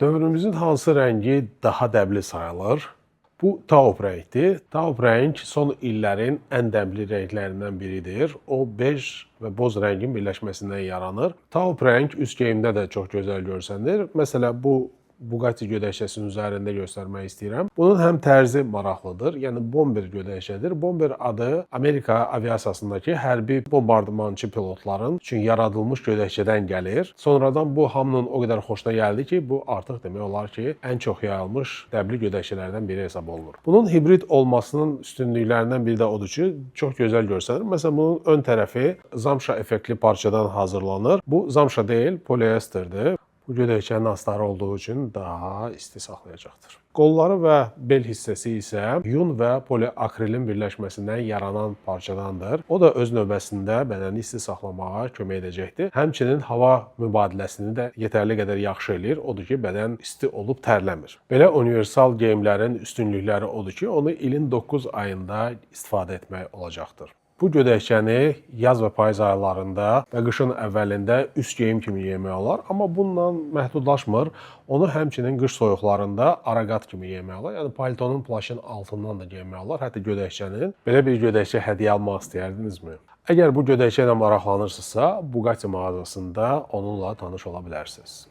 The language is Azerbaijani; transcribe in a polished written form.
Dövrümüzün hansı rəngi daha dəbli sayılır? Bu taupe rəngdir. Taupe rəng son illərin ən dəbli rənglərindən biridir. O, bej və boz rəngin birləşməsindən yaranır. Taupe rəng üst geyimdə də çox gözəl görsənir. Məsələn, bu Bugatti gödəkçəsinin üzərində göstərmək istəyirəm. Bunun həm tərzi maraqlıdır, yəni bomber gödəkçədir. Bomber adı Amerika aviasiyasındakı hərbi bombardımançı pilotların üçün yaradılmış gödəkçədən gəlir. Sonradan bu hamının o qədər xoşuna gəldi ki, bu artıq demək olar ki, ən çox yayılmış dəbli gödəkçələrdən biri hesab olunur. Bunun hibrid olmasının üstünlüklərindən biri də odur ki, çox gözəl görsənir. Məsələn, bunun ön tərəfi zamşa effektli parçadan hazırlanır. Bu zamşa deyil, poliesterdir. Bu gödəkçənin astarı olduğu üçün daha isti saxlayacaqdır. Qolları və bel hissəsi isə yun və poliakrilin birləşməsindən yaranan parçadandır. O da öz növbəsində bədəni isti saxlamağa kömək edəcəkdir. Həmçinin hava mübadiləsini də yetərli qədər yaxşı eləyir. Odur ki, bədən isti olub tərləmir. Belə universal geyimlərin üstünlükləri odur ki, onu ilin 9 ayında istifadə etmək olacaqdır. Bu gödəkçəni yaz və payız aylarında və qışın əvvəlində üst geyim kimi yemək olar, amma bununla məhdudlaşmır. Onu həmçinin qış soyuqlarında araqat kimi yemək olar. Yəni paltonun, plaşın altından da yemək olar, hətta gödəkçənin. Belə bir gödəkçə hədiyyə almaq istəyərdinizmi? Əgər bu gödəkçə ilə maraqlanırsınızsa, Bugatti mağazasında onunla tanış ola bilərsiniz.